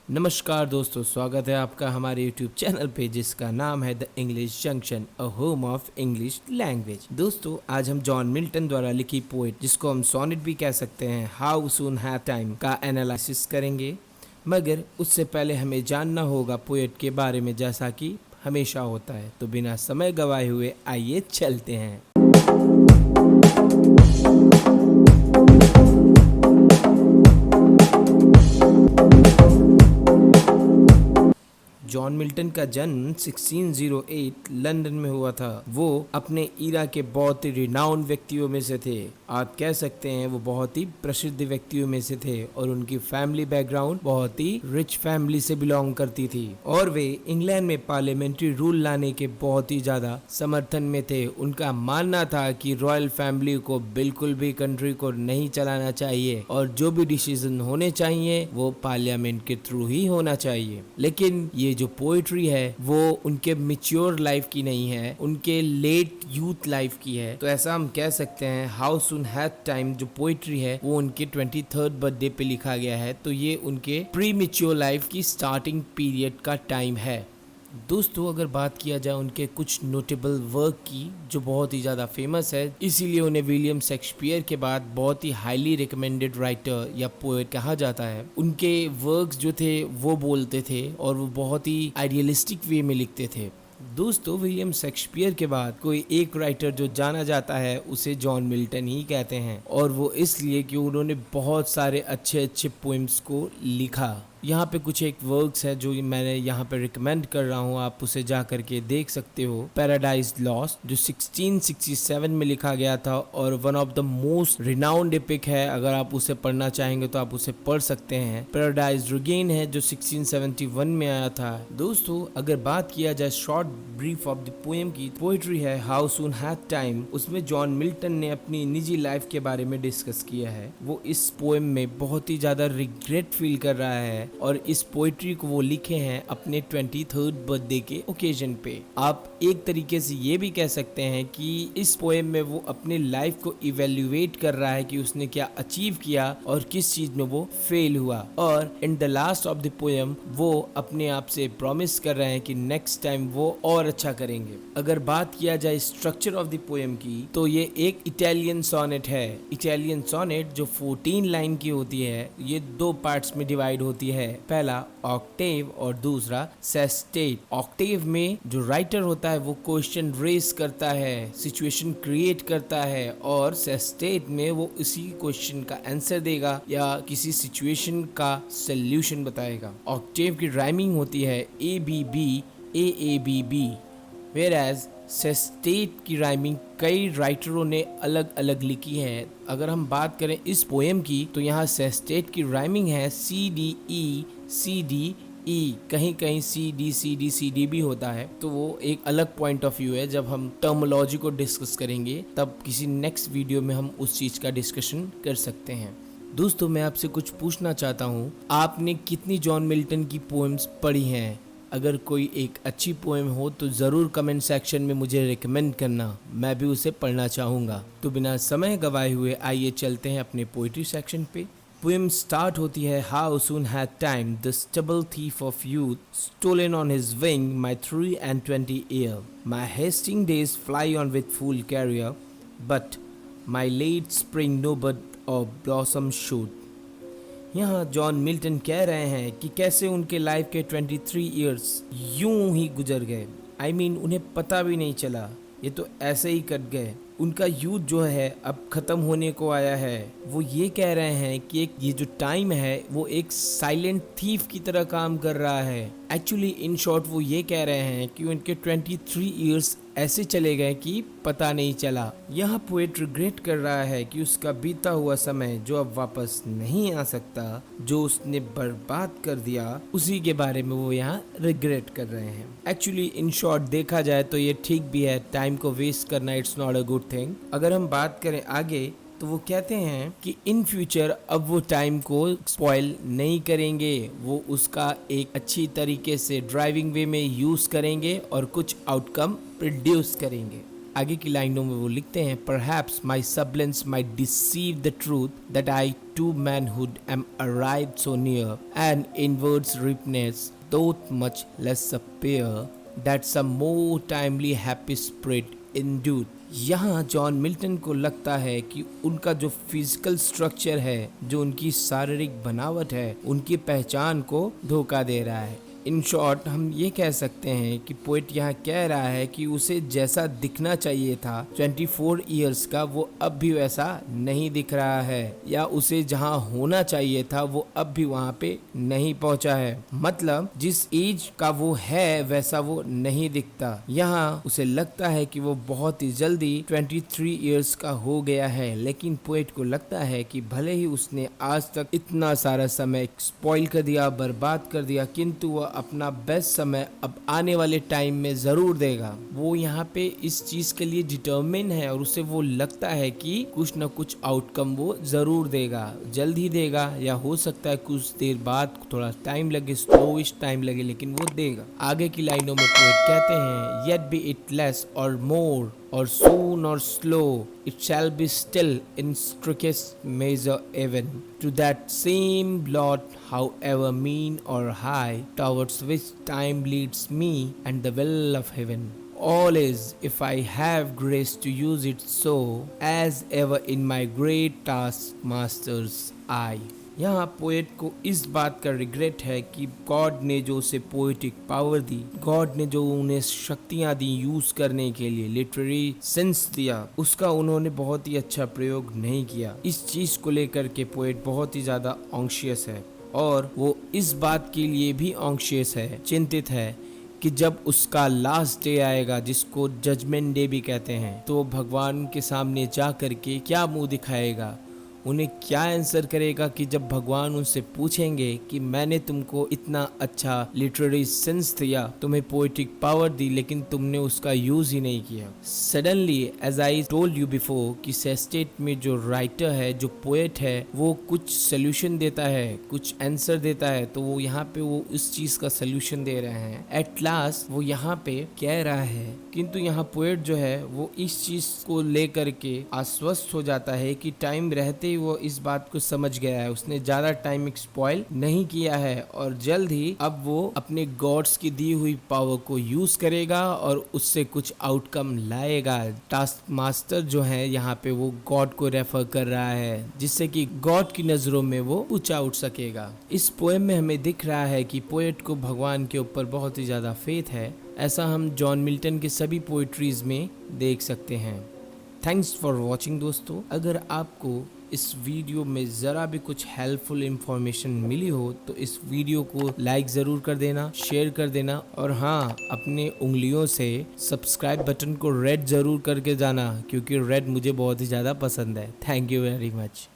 नमस्कार दोस्तों, स्वागत है आपका हमारे YouTube चैनल पे जिसका नाम है the English junction, a home of English language. दोस्तों, आज हम जॉन मिल्टन द्वारा लिखी पोएट, जिसको हम सोनेट भी कह सकते हैं, हाउ सून हैव टाइम का एनालिसिस करेंगे। मगर उससे पहले हमें जानना होगा पोएट के बारे में, जैसा कि हमेशा होता है। तो बिना समय गवाए हुए आइए चलते हैं। जॉन मिल्टन का जन्म 1608 लंदन में हुआ था। वो अपने इरा के बहुत ही रिनाउंड व्यक्तियों में से थे। आप कह सकते हैं वो बहुत ही प्रसिद्ध व्यक्तियों में से थे और उनकी फैमिली बैकग्राउंड बहुत ही रिच फैमिली से बिलोंग करती थी और वे इंग्लैंड में पार्लियामेंट्री रूल लाने के बहुत ही ज्यादा समर्थन में थे। उनका मानना था कि रॉयल फैमिली को बिल्कुल भी कंट्री को नहीं चलाना चाहिए और जो भी डिसीजन होने चाहिए वो पार्लियामेंट के थ्रू ही होना चाहिए। लेकिन ये जो पोएट्री है वो उनके मैच्योर लाइफ की नहीं है, उनके लेट यूथ लाइफ की है। तो ऐसा हम कह सकते हैं हाउ सून हैव टाइम जो पोएट्री है वो उनके 23rd बर्थडे पे लिखा गया है। तो ये उनके प्री मैच्योर लाइफ की स्टार्टिंग पीरियड का टाइम है। दोस्तों, अगर बात किया जाए उनके कुछ नोटेबल वर्क की जो बहुत ही ज़्यादा फेमस है, इसीलिए उन्हें विलियम शेक्सपियर के बाद बहुत ही हाईली रिकमेंडेड राइटर या पोएट कहा जाता है। उनके वर्क्स जो थे वो बोलते थे और वो बहुत ही आइडियलिस्टिक वे में लिखते थे। दोस्तों, विलियम शेक्सपियर के बाद कोई एक राइटर जो जाना जाता है उसे जॉन मिल्टन ही कहते हैं, और वो इसलिए कि उन्होंने बहुत सारे अच्छे अच्छे पोएम्स को लिखा। यहाँ पे कुछ एक वर्क्स है जो मैंने यहाँ पे रिकमेंड कर रहा हूँ, आप उसे जा करके देख सकते हो। पैराडाइज लॉस्ट जो 1667 में लिखा गया था और one of the most renowned epic है। अगर आप उसे पढ़ना चाहेंगे तो आप उसे पढ़ सकते हैं। पैराडाइज रिगेन है जो 1671 में आया था। दोस्तों, अगर बात किया जाए short brief of the poem की, पोएट्री है हाउ सून हैव टाइम। उसमें जॉन मिल्टन ने अपनी निजी लाइफ के बारे में डिस्कस किया है। वो इस पोएम में बहुत ही ज्यादा रिग्रेट फील कर रहा है और इस पोएट्री को वो लिखे हैं अपने 23rd बर्थडे के ओकेजन पे। आप एक तरीके से ये भी कह सकते हैं कि इस पोएम में वो अपने लाइफ को इवेल्युएट कर रहा है कि उसने क्या अचीव किया और किस चीज में वो फेल हुआ। और in the last of the poem वो अपने आप से प्रॉमिस कर रहे हैं कि नेक्स्ट टाइम वो और अच्छा करेंगे। अगर बात किया जाए स्ट्रक्चर ऑफ द पोएम की, तो ये एक इटालियन सोनेट है। इटालियन सोनेट जो 14 लाइन की होती है, ये 2 पार्ट्स में डिवाइड होती है। पहला ऑक्टेव और दूसरा सेस्टेट। ऑक्टेव में जो राइटर होता है वो क्वेश्चन रेज करता है, सिचुएशन क्रिएट करता है, और सेस्टेट में वो उसी क्वेश्चन का आंसर देगा या किसी सिचुएशन का सॉल्यूशन बताएगा। ऑक्टेव की राइमिंग होती है ABB AABB, whereas सेस्टेट की राइमिंग कई राइटरों ने अलग अलग लिखी है। अगर हम बात करें इस पोएम की, तो यहाँ सेस्टेट की राइमिंग है CDE CDE, कहीं कहीं CD भी होता है। तो वो एक अलग पॉइंट ऑफ व्यू है। जब हम टर्मोलॉजी को डिस्कस करेंगे तब किसी नेक्स्ट वीडियो में हम उस चीज़ का डिस्कशन कर सकते हैं। दोस्तों, मैं आपसे कुछ पूछना चाहता हूँ, आपने कितनी जॉन मिल्टन की पोएम्स पढ़ी हैं? अगर कोई एक अच्छी पोएम हो तो ज़रूर कमेंट सेक्शन में मुझे रिकमेंड करना, मैं भी उसे पढ़ना चाहूँगा। तो बिना समय गवाए हुए आइए चलते हैं अपने पोइट्री सेक्शन पे। पोएम स्टार्ट होती है how soon had time the subtle thief of youth stolen on his wing my 3 and 20 year my hasting days fly on with full career but my late spring no bud or blossom shoot. यहाँ John Milton कह रहे हैं कि कैसे उनके life के 23 years यूं ही गुजर गए। उन्हें पता भी नहीं चला, ये तो ऐसे ही कट गए। उनका यूथ जो है अब खत्म होने को आया है। वो ये कह रहे हैं कि ये जो टाइम है वो एक साइलेंट थीफ की तरह काम कर रहा है। एक्चुअली इन शॉर्ट वो ये कह रहे हैं कि उनके 23 इयर्स ऐसे चले गए कि पता नहीं चला। यह पोएट रिग्रेट कर रहा है कि उसका बीता हुआ समय जो अब वापस नहीं आ सकता, जो उसने बर्बाद कर दिया, उसी के बारे में वो यहाँ रिग्रेट कर रहे हैं। एक्चुअली इन शॉर्ट देखा जाए तो ये ठीक भी है, टाइम को वेस्ट करना it's not a good thing. अगर हम बात करें आगे तो वो कहते हैं कि इन फ्यूचर अब वो टाइम को स्पॉइल नहीं करेंगे, वो उसका एक अच्छी तरीके से ड्राइविंग वे में यूज करेंगे और कुछ आउटकम प्रोड्यूस करेंगे। आगे की लाइनों में वो लिखते हैं, Perhaps my semblance might deceive the truth that I to manhood am arrived so near, and inwards ripeness doth much less appear, that some more timely happy spirit endued. यहाँ John Milton को लगता है कि उनका जो physical structure है, जो उनकी शारीरिक बनावट है, उनकी पहचान को धोखा दे रहा है। इन शॉर्ट हम ये कह सकते हैं कि पोएट यहाँ कह रहा है कि उसे जैसा दिखना चाहिए था 24 इयर्स का, वो अब भी वैसा नहीं दिख रहा है, या उसे जहाँ होना चाहिए था वो अब भी वहाँ पे नहीं पहुँचा है। मतलब जिस एज का वो है वैसा वो नहीं दिखता। यहाँ उसे लगता है कि वो बहुत ही जल्दी 23 इयर्स का हो गया है, लेकिन पोएट को लगता है कि भले ही उसने आज तक इतना सारा समय स्पॉइल कर दिया, बर्बाद कर दिया, किंतु वह अपना बेस्ट समय अब आने वाले टाइम में जरूर देगा। वो यहाँ पे इस चीज के लिए डिटर्मिन है और उसे वो लगता है कि कुछ न कुछ आउटकम वो जरूर देगा, जल्द ही देगा, या हो सकता है कुछ देर बाद थोड़ा टाइम लगे, स्लोइश टाइम लगे, लेकिन वो देगा। आगे की लाइनों में पोएट कहते हैं, yet be it less or more or soon or slow, it shall be still in strictest measure even to that same lot, however mean or high, towards which time leads me and the will of heaven. All is, if I have grace to use it so, as ever in my great taskmaster's eye. यहाँ poet को इस बात का regret है कि God ने जो उसे पोएटिक पावर दी, गॉड ने जो उन्हें शक्तियाँ दी यूज करने के लिए, लिटरेरी सेंस दिया, उसका उन्होंने बहुत ही अच्छा प्रयोग नहीं किया। इस चीज को लेकर के पोएट बहुत ही ज्यादा ऑन्शियस है, और वो इस बात के लिए भी ऑन्शियस है, चिंतित है कि जब उसका लास्ट डे आएगा, जिसको जजमेंट डे भी कहते हैं, तो भगवान के सामने जा करके क्या मुंह दिखाएगा, उन्हें क्या आंसर करेगा कि जब भगवान उनसे पूछेंगे कि मैंने तुमको इतना अच्छा लिटरेरी सेंस दिया, तुम्हें पोएटिक पावर दी, लेकिन तुमने उसका यूज ही नहीं किया। Suddenly as I told you before कि सेस्टेट में जो राइटर है, जो पोएट है, वो कुछ सोल्यूशन देता है, कुछ आंसर देता है, तो वो यहाँ पे वो इस चीज का सोल्यूशन दे रहे हैं। एट लास्ट वो यहाँ पे कह रहा है, किंतु यहाँ पोएट जो है वो इस चीज को लेकर के आश्वस्त हो जाता है कि टाइम रहते वो इस बात को समझ गया है, उसने ज्यादा टाइम स्पॉइल नहीं किया है, और जल्द ही अब वो अपने गॉड्स की दी हुई पावर को यूज करेगा और उससे कुछ आउटकम लाएगा। टास्क मास्टर जो है यहाँ पे वो गॉड को रेफर कर रहा है, जिससे कि गॉड की नजरों में वो ऊंचा उठ सकेगा। इस पोएम में हमें दिख रहा है कि पोएट को भगवान के ऊपर बहुत ही ज्यादा फेथ है। ऐसा हम जॉन मिल्टन के सभी पोएट्रीज में देख सकते हैं। थैंक्स फॉर वॉचिंग दोस्तों। अगर आपको इस वीडियो में ज़रा भी कुछ हेल्पफुल इंफॉर्मेशन मिली हो तो इस वीडियो को लाइक ज़रूर कर देना, शेयर कर देना, और हाँ, अपने उंगलियों से सब्सक्राइब बटन को रेड ज़रूर करके जाना, क्योंकि रेड मुझे बहुत ही ज़्यादा पसंद है। Thank you very much.